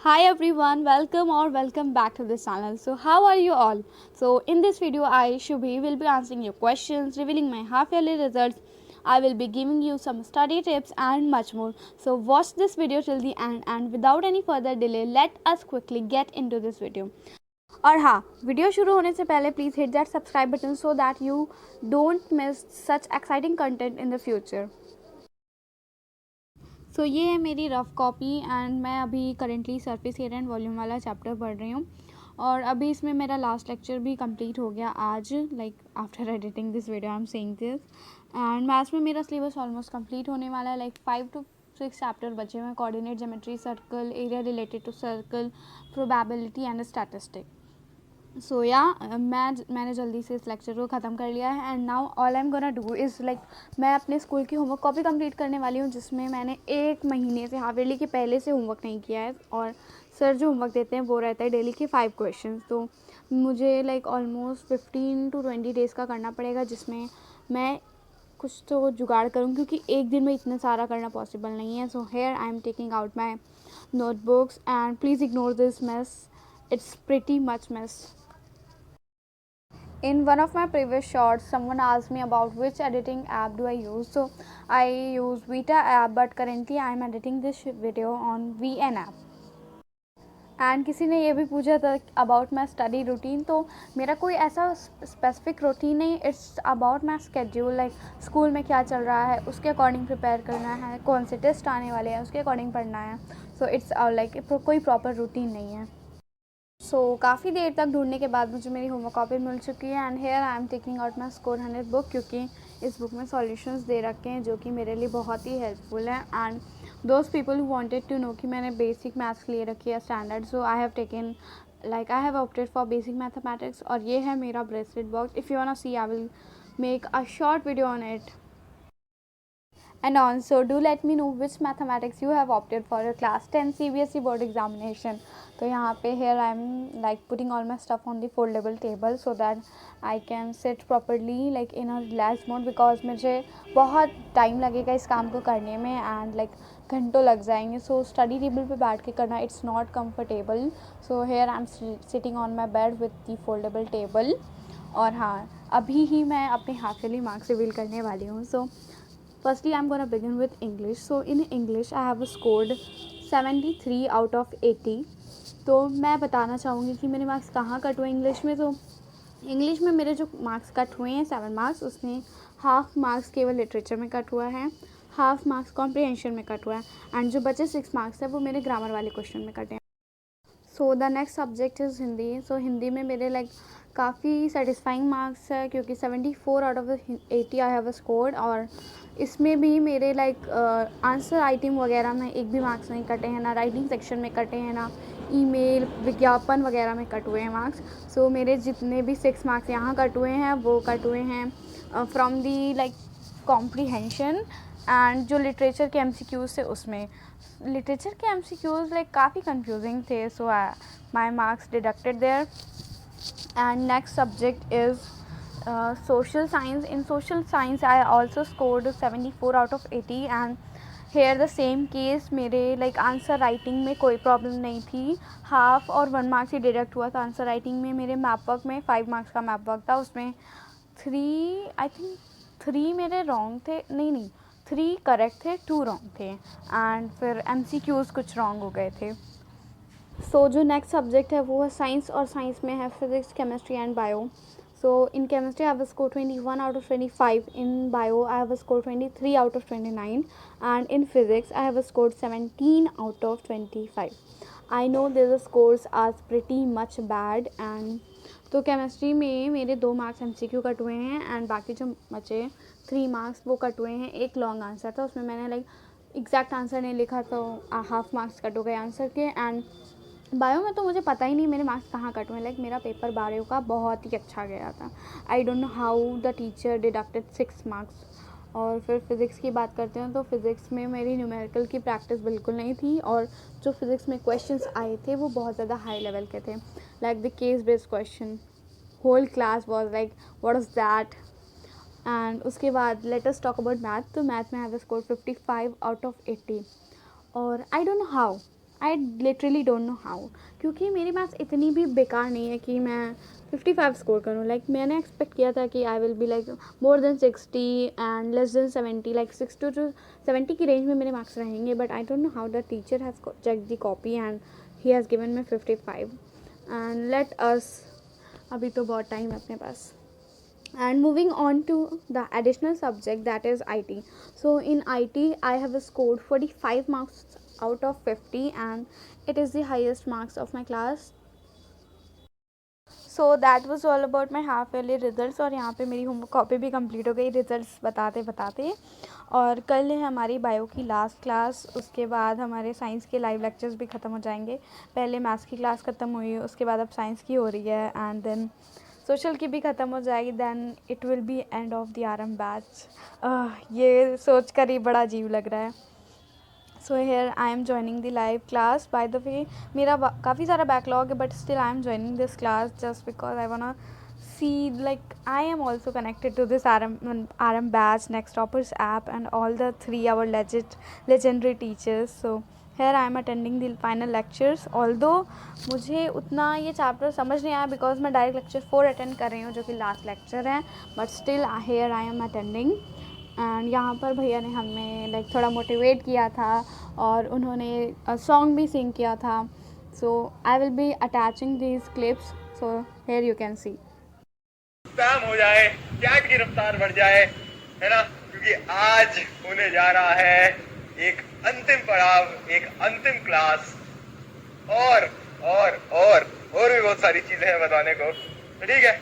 Hi everyone, welcome back to this channel. So how are you all? So in this video I Shubhi will be answering your questions, revealing my half yearly results. I will be giving you some study tips and much more. So watch this video till the end, and without any further delay let us quickly get into this video. और हाँ, video शुरू होने से पहले please hit that subscribe button so that you don't miss such exciting content in the future. So ये है मेरी rough copy and मैं अभी currently surface area and volume वाला चैप्टर पढ़ रही हूँ. और अभी इसमें मेरा लास्ट लेक्चर भी कंप्लीट हो गया आज, like after editing this video I am saying this. And maths में मेरा सिलेबस ऑलमोस्ट कंप्लीट होने वाला है, लाइक 5 to 6 चैप्टर बचे हुए हैं. Coordinate geometry, circle, area related to circle, probability and statistic. So या मैंने जल्दी से इस लेक्चर को ख़त्म कर लिया है. And now all I am gonna do is like मैं अपने स्कूल की होमवर्क कॉपी कंप्लीट करने वाली हूँ, जिसमें मैंने 1 महीने से हाफ ईयरली के पहले से होमवर्क नहीं किया है. और सर जो होमवर्क देते हैं वो रहता है डेली के 5 क्वेश्चन. तो मुझे लाइक ऑलमोस्ट 15 to 20 डेज़ का करना पड़ेगा, जिसमें मैं कुछ तो जुगाड़ करूँ, क्योंकि एक दिन में इतना सारा करना पॉसिबल नहीं है. So here I am taking out my notebooks and please ignore this mess, it's pretty much mess. In one of my previous shorts, someone asked me about which editing app do I use. So I use Vita app, but currently I am editing this video on VN app. And किसी ने ये भी पूछा था about my study routine. तो मेरा कोई ऐसा स्पेसिफिक रूटीन नहीं, it's about my schedule. Like school में क्या चल रहा है उसके अकॉर्डिंग प्रिपेयर करना है, कौन से टेस्ट आने वाले हैं उसके अकॉर्डिंग पढ़ना है. सो इट्स लाइक कोई प्रॉपर रूटीन नहीं है. सो काफ़ी देर तक ढूंढने के बाद मुझे मेरी होमवर्क कॉपी मिल चुकी है. And hair I am taking out my score 100 book, क्योंकि इस बुक में सॉल्यूशंस दे रखे हैं जो कि मेरे लिए बहुत ही हेल्पफुल है. And those people who wanted to know कि मैंने बेसिक मैथ्स ले रखी है standard, so I have taken like I have opted for basic mathematics. और ये है मेरा bracelet box. If you want to see I will make a short video on it. And also do let me know which mathematics you have opted for your class 10 CBSE board examination. तो यहाँ पे here I am like putting all my stuff on the foldable table so that I can sit properly like in a relaxed mode, because मुझे बहुत time लगेगा इस काम को करने में एंड लाइक घंटों लग जाएंगे. सो स्टडी टेबल पे बैठ के करना it's not comfortable. So here I am sitting on my bed with the foldable table. और हाँ, अभी ही मैं अपने हाफ ईयरली मार्क्स रिवील करने वाली हूँ. सो firstly I'm gonna begin with English. So in English I have scored 73 out of 80. तो मैं बताना चाहूँगी कि मेरे मार्क्स कहाँ कट हुए इंग्लिश में. तो इंग्लिश में मेरे जो मार्क्स कट हुए हैं 7 मार्क्स, उसमें हाफ मार्क्स केवल लिटरेचर में कट हुआ है, हाफ मार्क्स कॉम्प्रिहेंशन में कट हुआ है, एंड जो बचे 6 मार्क्स है वो मेरे ग्रामर वाले क्वेश्चन में कटे हैं. So the next subject is Hindi. So Hindi में मेरे लाइक काफ़ी सेटिस्फाइंग मार्क्स है, क्योंकि 74 out of 80 I have scored. और इसमें भी मेरे लाइक आंसर राइटिंग वगैरह में एक भी मार्क्स नहीं कटे हैं, ना राइटिंग सेक्शन में कटे हैं, ना ईमेल विज्ञापन वगैरह में कट हुए हैं मार्क्स. सो मेरे जितने भी 6 मार्क्स यहाँ कट हुए हैं वो कट हुए हैं from the like comprehension. And जो लिटरेचर के MCQs थे उसमें लिटरेचर के MCQs लाइक काफ़ी कंफ्यूजिंग थे. So my marks deducted there. And next subject is social science. In social science I also scored 74 out of 80. and here the same case, मेरे like answer writing में कोई problem नहीं थी. Half और 1 marks ही deduct हुआ था answer writing में. मेरे मैप वर्क में 5 मार्क्स का मैप वर्क था, उसमें 3 आई थिंक 3 मेरे रॉन्ग थे, नहीं 3 करेक्ट थे, 2 रॉन्ग थे, एंड फिर MCQs कुछ रॉन्ग हो गए थे. सो जो नेक्स्ट सब्जेक्ट है वो है साइंस, और साइंस में है physics, chemistry and bio. So in chemistry I have scored 21 out of 25. In bio I have scored 23 out of 29. And in physics I have scored 17 out of 25. I know these scores are pretty much bad. and तो chemistry में मेरे 2 marks MCQ cut हुए हैं, and बाकी जो बचे 3 marks वो cut हुए हैं. एक लॉन्ग आंसर था, उसमें मैंने लाइक एग्जैक्ट आंसर नहीं लिखा, तो हाफ मार्क्स कट हो गए आंसर के. एंड बायो में तो मुझे पता ही नहीं मेरे मार्क्स कहाँ कट हुए. लाइक मेरा पेपर बायो का बहुत ही अच्छा गया था. आई don't know how the teacher deducted 6 marks. और फिर फिज़िक्स की बात करते हैं तो फिज़िक्स में मेरी न्यूमेरिकल की प्रैक्टिस बिल्कुल नहीं थी, और जो फिज़िक्स में क्वेश्चंस आए थे वो बहुत ज़्यादा हाई लेवल के थे, like the case based question. Whole class was like what is that. And उसके बाद let us talk about math. तो मैथ में I have score 55 out of 80. और I don't know how I literally don't know how, क्योंकि मेरी maths इतनी भी बेकार नहीं है कि मैं 55 स्कोर करूँ. लाइक मैंने एक्सपेक्ट किया था कि I will be like more than 60 and less than 70, like 60 to 70 की रेंज में मेरे मार्क्स रहेंगे. But I don't know how the teacher has check the copy and he has given me 55. And let us, अभी तो बहुत time है अपने पास. And moving on to the additional subject, that is IT. So in IT I have scored 45 marks out of 50 and it is the highest marks of my class. So that was all about my half yearly results. और यहाँ पे मेरी homework copy भी complete हो गई results बताते बताते. और कल है हमारी बायो की लास्ट क्लास. उसके बाद हमारे साइंस के लाइव लेक्चर्स भी ख़त्म हो जाएंगे. पहले मैथ्स की क्लास ख़त्म हुई, उसके बाद अब साइंस की हो रही है एंड देन सोशल की भी ख़त्म हो जाएगी. Then it will be end of the RM batch. ये सोच कर ही बड़ा अजीब लग रहा है. So here I am joining the live class. By the way मेरा काफ़ी सारा बैकलॉग है, but still I am joining this class just because I want see, like I am also connected to this RM batch, Next Toppers app and all the 3-hour legendary teachers. So here I am attending the final lectures. Although मुझे उतना ये chapter समझ नहीं आया because मैं direct lecture 4 attend कर रही हूँ जो कि लास्ट लेक्चर है. But still here I am attending. And यहाँ पर भैया ने हमें लाइक थोड़ा मोटिवेट किया था और उन्होंने सॉन्ग भी सिंग किया था. So I will be attaching these clips. So here you can see. काम हो जाए, चैट की रफ्तार बढ़ जाए, है ना, क्योंकि आज होने जा रहा है एक अंतिम पड़ाव, एक अंतिम क्लास. और भी बहुत सारी चीजें हैं बताने को. तो ठीक है,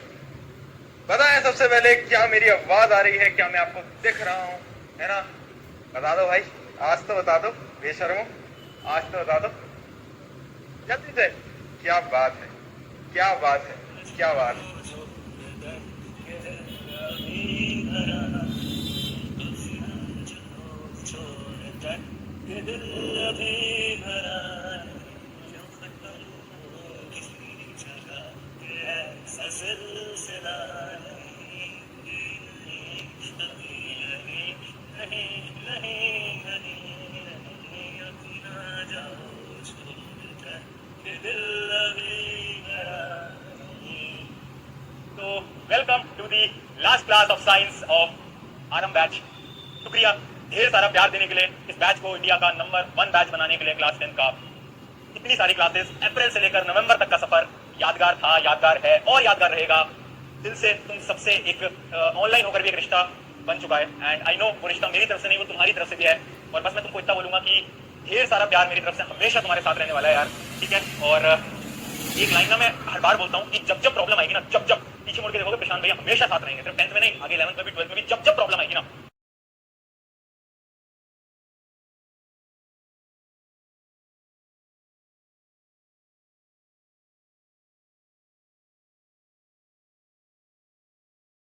बताएं सबसे पहले क्या मेरी आवाज आ रही है, क्या मैं आपको दिख रहा हूँ, है ना. बता दो भाई, आज तो बता दो बेशर्मो, आज तो बता दो जल्दी से. क्या बात है, क्या बात है, क्या बात है. तो welcome to the last class of science of RM batch. शुक्रिया ढेर सारा प्यार देने के लिए. इस बैच को इंडिया का नंबर 1 बैच बनाने के लिए क्लास 10 का इतनी सारी क्लासेस, अप्रैल से लेकर नवंबर तक का सफर यादगार था, यादगार है और यादगार रहेगा. दिल से तुम सबसे एक ऑनलाइन होकर भी एक रिश्ता बन चुका है. एंड आई नो वो रिश्ता मेरी तरफ से नहीं, वो तुम्हारी तरफ से भी है. और बस मैं तुमको इतना बोलूंगा कि ढेर सारा प्यार मेरी तरफ से हमेशा तुम्हारे साथ रहने वाला है यार. ठीक है. और एक लाइन ना मैं हर बार बोलता हूँ कि जब जब प्रॉब्लम आएगी ना, जब जब पीछे मुड़ के देखोगे प्रशांत भैया हमेशा साथ रहेंगे. सिर्फ 10th में नहीं, आगे 11th में भी, 12th में भी, जब जब प्रॉब्लम आएगी ना